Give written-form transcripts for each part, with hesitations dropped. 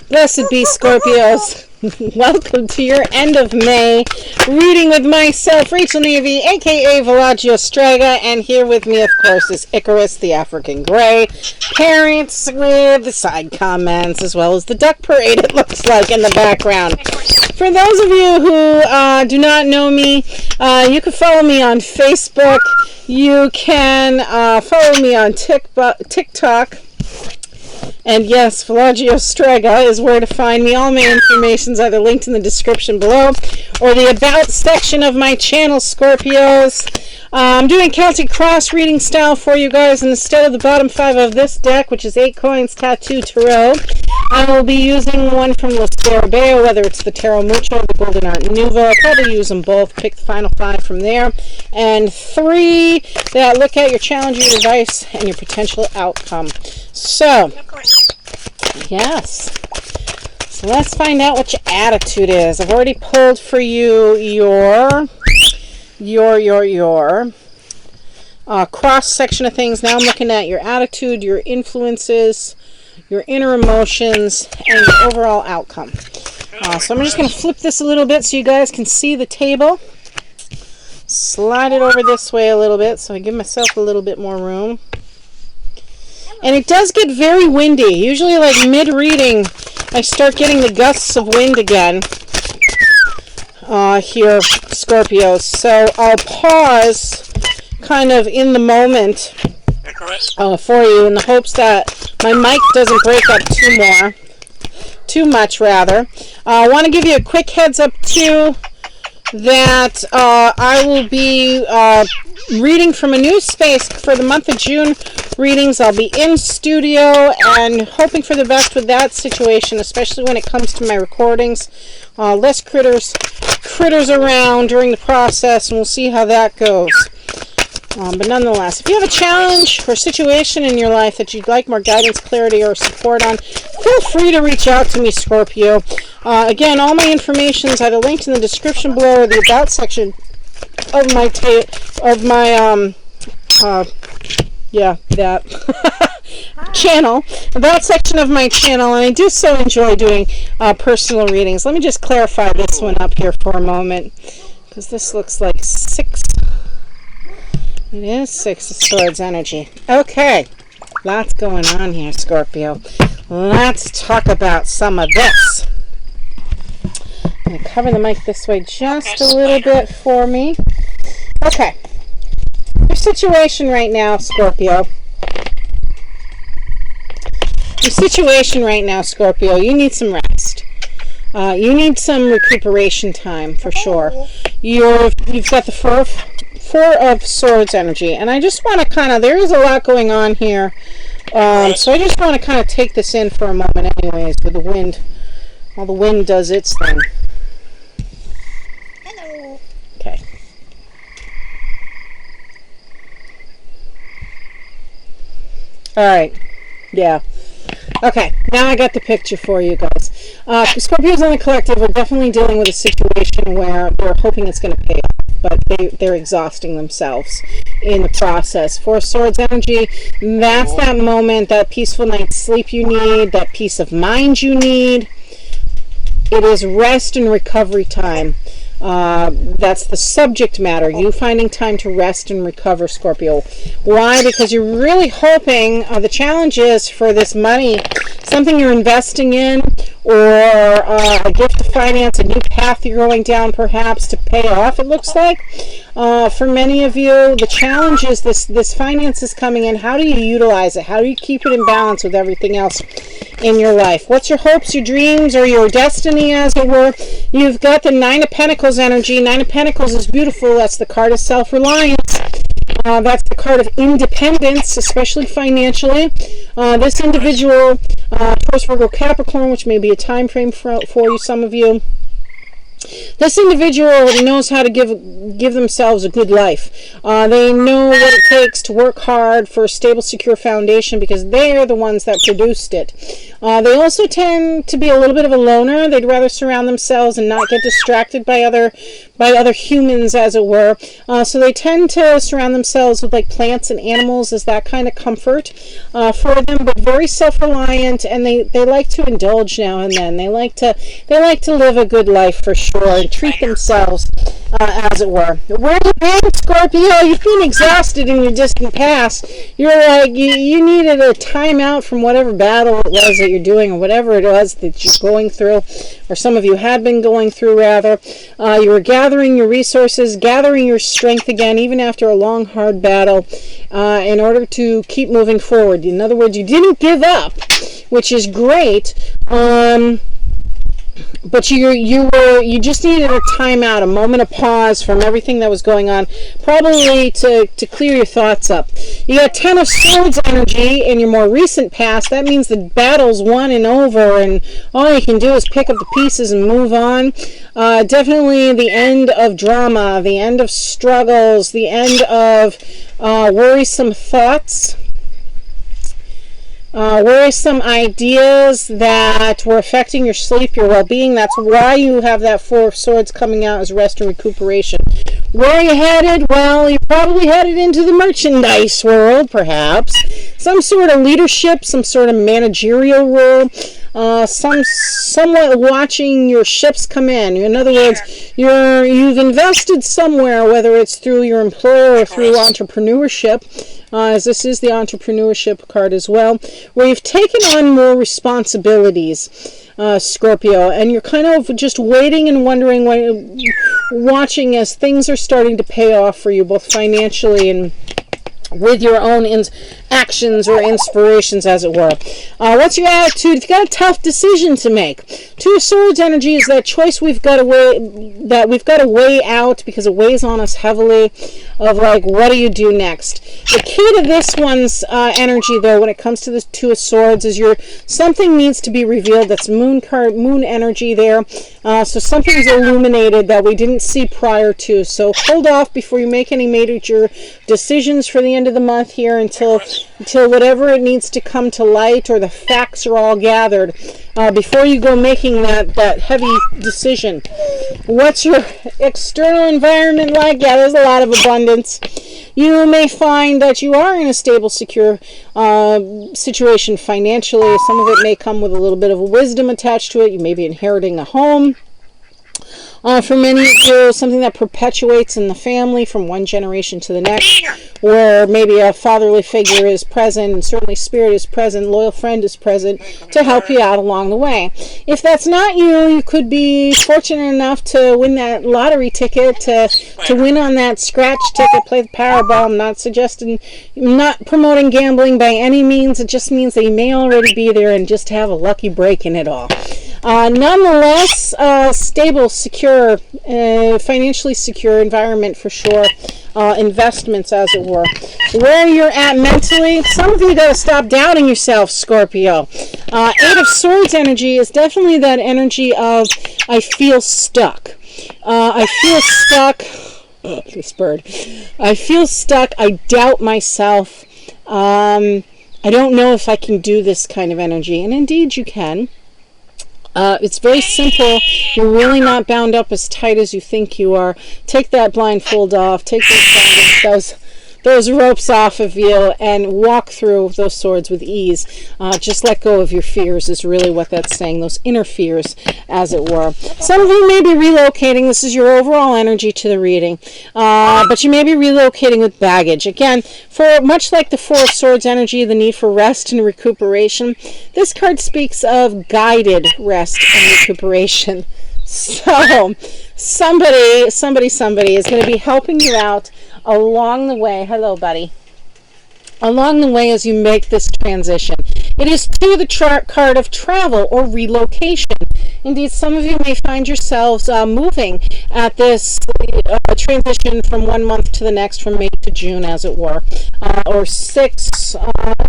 Blessed be Scorpios. Welcome to your end of May reading with myself, Rachel Navy, aka Villagio Strega, and here with me, of course, is Icarus, the African Grey, parents with the side comments, as well as the duck parade, it looks like, in the background. For those of you who do not know me, you can follow me on Facebook. You can follow me on TikTok. And yes, Villagio Strega is where to find me. All my information is either linked in the description below or the About section of my channel, Scorpios. I'm doing Celtic Cross reading style for you guys, and instead of the bottom 5 of this deck, which is 8 coins, Tattoo, Tarot, I will be using one from the Scorpio, whether it's the Tarot Mucha or the Golden Art Nouveau. I'll probably use them both, pick the final 5 from there. And 3 that look at your challenge, your advice, and your potential outcome. So, yes. So let's find out what your attitude is. I've already pulled for you your cross section of things. Now I'm looking at your attitude, your influences, your inner emotions, and your overall outcome. So I'm just going to flip this a little bit so you guys can see the table. Slide it over this way a little bit so I give myself a little bit more room. And it does get very windy. Usually, like mid-reading, I start getting the gusts of wind again here, Scorpios. So I'll pause kind of in the moment for you in the hopes that my mic doesn't break up too much. I want to give you a quick heads up too that I will be reading from a new space for the month of June readings. I'll be in studio and hoping for the best with that situation, especially when it comes to my recordings. Less critters around during the process, and we'll see how that goes. But nonetheless, if you have a challenge or situation in your life that you'd like more guidance, clarity, or support on, feel free to reach out to me, Scorpio. Again, all my information is either linked in the description below or the About section of my channel, About section of my channel, and I do so enjoy doing personal readings. Let me just clarify this one up here for a moment, because this looks like 6. It is 6 of Swords energy. Okay, lots going on here, Scorpio. Let's talk about some of this. I'm going to cover the mic this way just a little bit for me. Okay. Your situation right now, Scorpio. You need some rest. You need some recuperation time, for sure. You've got the Four of Swords energy, and I just want to there is a lot going on here, so I just want to take this in for a moment anyways, with the wind, while the wind does its thing. Hello. Okay. Alright, yeah. Okay, now I got the picture for you guys. Scorpios on the collective are definitely dealing with a situation where they're hoping it's going to pay off, but they're exhausting themselves in the process. Four of Swords energy, that's that moment, that peaceful night's sleep you need, that peace of mind you need. It is rest and recovery time. That's the subject matter. You finding time to rest and recover, Scorpio. Why? Because you're really hoping the challenge is for this money, something you're investing in, or a gift of finance, a new path you're going down perhaps to pay off, it looks like. For many of you, the challenge is this finance is coming in. How do you utilize it? How do you keep it in balance with everything else in your life? What's your hopes, your dreams, or your destiny, as it were? You've got the Nine of Pentacles energy. Nine of Pentacles is beautiful. That's the card of self-reliance. That's the card of independence, especially financially. This individual, Taurus, Virgo, Capricorn, which may be a time frame for you, some of you. This individual knows how to give themselves a good life. They know what it takes to work hard for a stable, secure foundation because they are the ones that produced it. They also tend to be a little bit of a loner. They'd rather surround themselves and not get distracted by other by other humans, as it were. So they tend to surround themselves with like plants and animals as that kind of comfort for them, but very self-reliant, and they like to indulge now and then. They like to live a good life for sure and treat themselves, as it were. Where have you been, Scorpio? You've been exhausted in your distant past. You're like, you needed a timeout from whatever battle it was that you're doing, or whatever it was that you're going through, or some of you had been going through, rather. You were gathering your resources, gathering your strength again, even after a long, hard battle, in order to keep moving forward. In other words, you didn't give up, which is great. But you just needed a timeout, a moment of pause from everything that was going on, probably to clear your thoughts up. You got 10 of Swords energy in your more recent past. That means the battle's won and over, and all you can do is pick up the pieces and move on. Definitely the end of drama, the end of struggles, the end of worrisome thoughts. Worrisome ideas that were affecting your sleep, your well-being. That's why you have that Four of Swords coming out as rest and recuperation. Where are you headed? Well, you're probably headed into the merchandise world, perhaps. Some sort of leadership, some sort of managerial role. Somewhat watching your ships come in. In other words, you've invested somewhere, whether it's through your employer or through entrepreneurship, as this is the entrepreneurship card as well, where you've taken on more responsibilities, Scorpio, and you're kind of just waiting and wondering, watching as things are starting to pay off for you, both financially and with your own actions or inspirations, as it were. What's your attitude? You've got a tough decision to make. Two of Swords energy is that choice we've got to weigh out, because it weighs on us heavily, of like, what do you do next? The key to this one's energy, though, when it comes to the Two of Swords, is something needs to be revealed. That's moon energy there. So something's illuminated that we didn't see prior to. So hold off before you make any major decisions for the end of the month here until whatever it needs to come to light, or the facts are all gathered, before you go making that heavy decision. What's your external environment like? Yeah, there's a lot of abundance. You may find that you are in a stable, secure situation financially. Some of it may come with a little bit of wisdom attached to it. You may be inheriting a home. For many of you, something that perpetuates in the family from one generation to the next, where maybe a fatherly figure is present, and certainly spirit is present, loyal friend is present to help you out along the way. If that's not you, you could be fortunate enough to win that lottery ticket, to win on that scratch ticket, play the Powerball. I'm not promoting gambling by any means. It just means that you may already be there and just have a lucky break in it all. Nonetheless, stable, secure, financially secure environment for sure. Investments, as it were. Where you're at mentally, some of you got to stop doubting yourself, Scorpio. Eight of Swords energy is definitely that energy of, I feel stuck. I feel stuck. This bird. I feel stuck. I doubt myself. I don't know if I can do this kind of energy. And indeed you can. It's very simple. You're really not bound up as tight as you think you are. Take that blindfold off. Take those ropes off of you and walk through those swords with ease. Just let go of your fears is really what that's saying. Those inner fears, as it were. Some of you may be relocating. This is your overall energy to the reading. But you may be relocating with baggage. Again, for much like the Four of Swords energy, the need for rest and recuperation, this card speaks of guided rest and recuperation. So somebody is going to be helping you out along the way. Hello, buddy. Along the way as you make this transition. It is to the card of travel or relocation. Indeed, some of you may find yourselves moving at this transition from one month to the next, from May to June, as it were, or 6,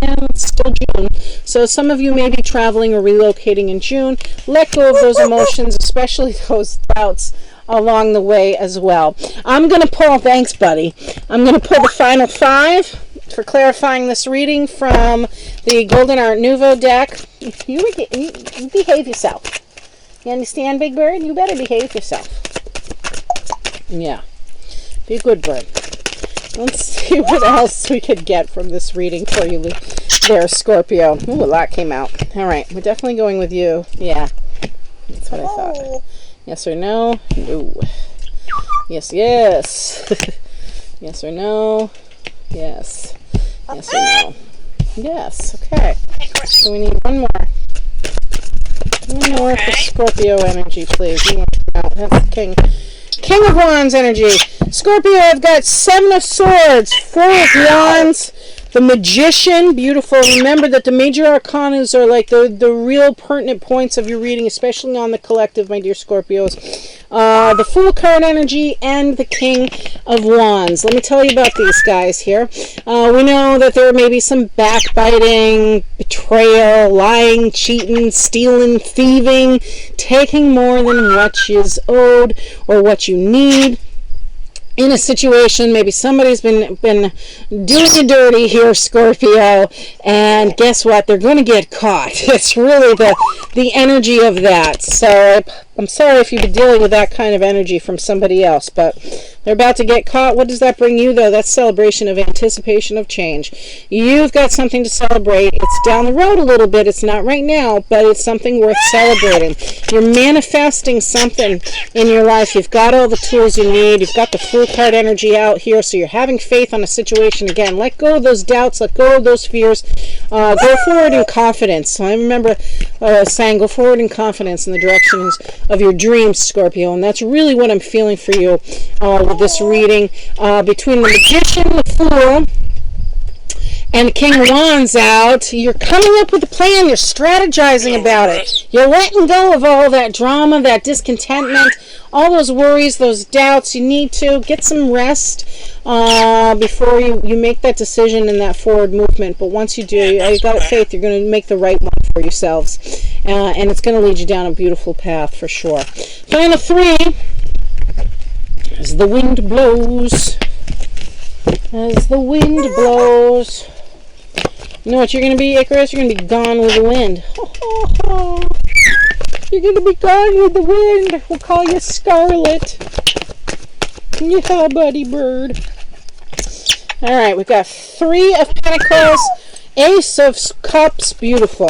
and it's still June. So some of you may be traveling or relocating in June. Let go of those emotions, especially those doubts along the way as well. I'm going to pull, thanks buddy, I'm going to pull the final 5 for clarifying this reading from the Golden Art Nouveau deck. You behave yourself. You understand, Big Bird? You better behave yourself. Yeah. Be a good bird. Let's see what else we could get from this reading for you there, Scorpio. Ooh, a lot came out. All right, we're definitely going with you. Yeah, that's what I thought. Yes or no? No. Yes, yes. Yes or no? Yes. Yes or no? Yes, okay. So we need one more. One more for Scorpio energy, please. You want to come out. That's the King. King of Wands energy. Scorpio, I've got 7 of Swords, 4 of Wands, the Magician, beautiful. Remember that the major arcanas are like the real pertinent points of your reading, especially on the collective, my dear Scorpios. The Fool card energy and the King of Wands. Let me tell you about these guys here. We know that there may be some backbiting, betrayal, lying, cheating, stealing, thieving, taking more than what is owed or what you need. In a situation, maybe somebody's been doing you dirty here, Scorpio, and guess what? They're going to get caught. It's really the energy of that. So I'm sorry if you've been dealing with that kind of energy from somebody else, but they're about to get caught. What does that bring you, though? That's celebration of anticipation of change. You've got something to celebrate. It's down the road a little bit. It's not right now, but it's something worth celebrating. You're manifesting something in your life. You've got all the tools you need. You've got the Fool card energy out here, so you're having faith on a situation. Again, let go of those doubts, let go of those fears, go forward in confidence. So I remember saying go forward in confidence in the directions of your dreams, Scorpio, and that's really what I'm feeling for you with this reading. Between the Magician, the Fool, and the King of Wands out, you're coming up with a plan, you're strategizing about it. You're letting go of all that drama, that discontentment, all those worries, those doubts. You need to get some rest before you make that decision and that forward movement. But once you do, you've got faith, you're going to make the right one for yourselves. And it's going to lead you down a beautiful path for sure. Final 3, as the wind blows. As the wind blows. You know what you're going to be, Icarus? You're going to be gone with the wind. You're going to be gone with the wind. We'll call you Scarlet. Yeah, buddy bird. Alright, we've got 3 of Pentacles, Ace of Cups. Beautiful.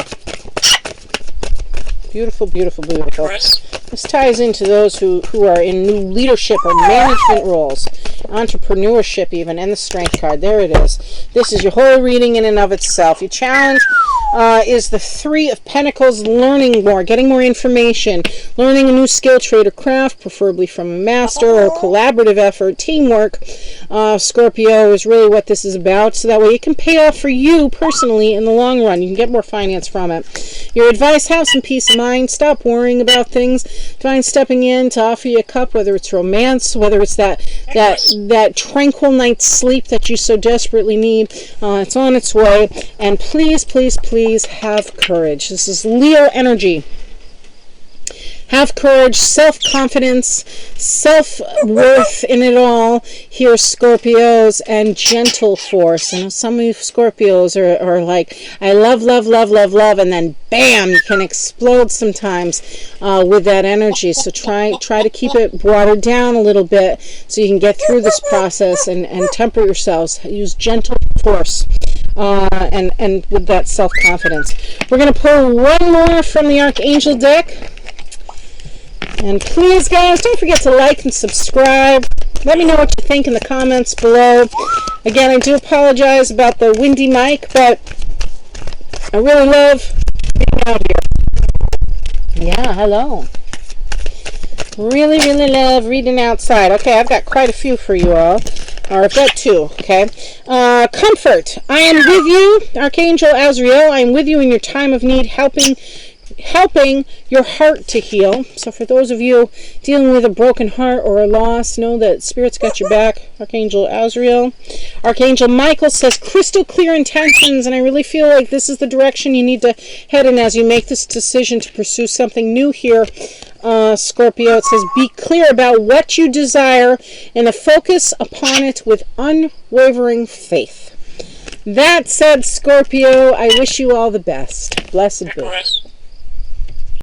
Beautiful, beautiful, beautiful. This ties into those who are in new leadership or management roles, entrepreneurship even, and the Strength card. There it is. This is your whole reading in and of itself. Your challenge is the 3 of Pentacles, learning more, getting more information, learning a new skill, trade, or craft, preferably from a master or a collaborative effort, teamwork. Scorpio is really what this is about, so that way it can pay off for you personally in the long run. You can get more finance from it. Your advice, have some peace of mind. Stop worrying about things. Divine stepping in to offer you a cup, whether it's romance, whether it's that tranquil night's sleep that you so desperately need. It's on its way. And please, please, please have courage. This is Leo energy. Have courage, self-confidence, self-worth in it all. Here, Scorpios, and gentle force. And some of you Scorpios are like, I love, love, love, love, love, and then bam, you can explode sometimes with that energy. So try to keep it watered down a little bit so you can get through this process and temper yourselves. Use gentle force. And with that self-confidence. We're going to pull one more from the Archangel deck. And please, guys, don't forget to like and subscribe. Let me know what you think in the comments below. Again, I do apologize about the windy mic, but I really love being out here. Yeah, hello. Really, really love reading outside. Okay, I've got quite a few for you all. Or I've got 2, okay? Comfort. I am with you, Archangel Azrael. I am with you in your time of need, helping your heart to heal. So for those of you dealing with a broken heart or a loss, know that Spirit's got your back. Archangel Azrael. Archangel Michael says crystal clear intentions, and I really feel like this is the direction you need to head in as you make this decision to pursue something new here, Scorpio. It says be clear about what you desire and focus upon it with unwavering faith. That said, Scorpio, I wish you all the best. Blessed be.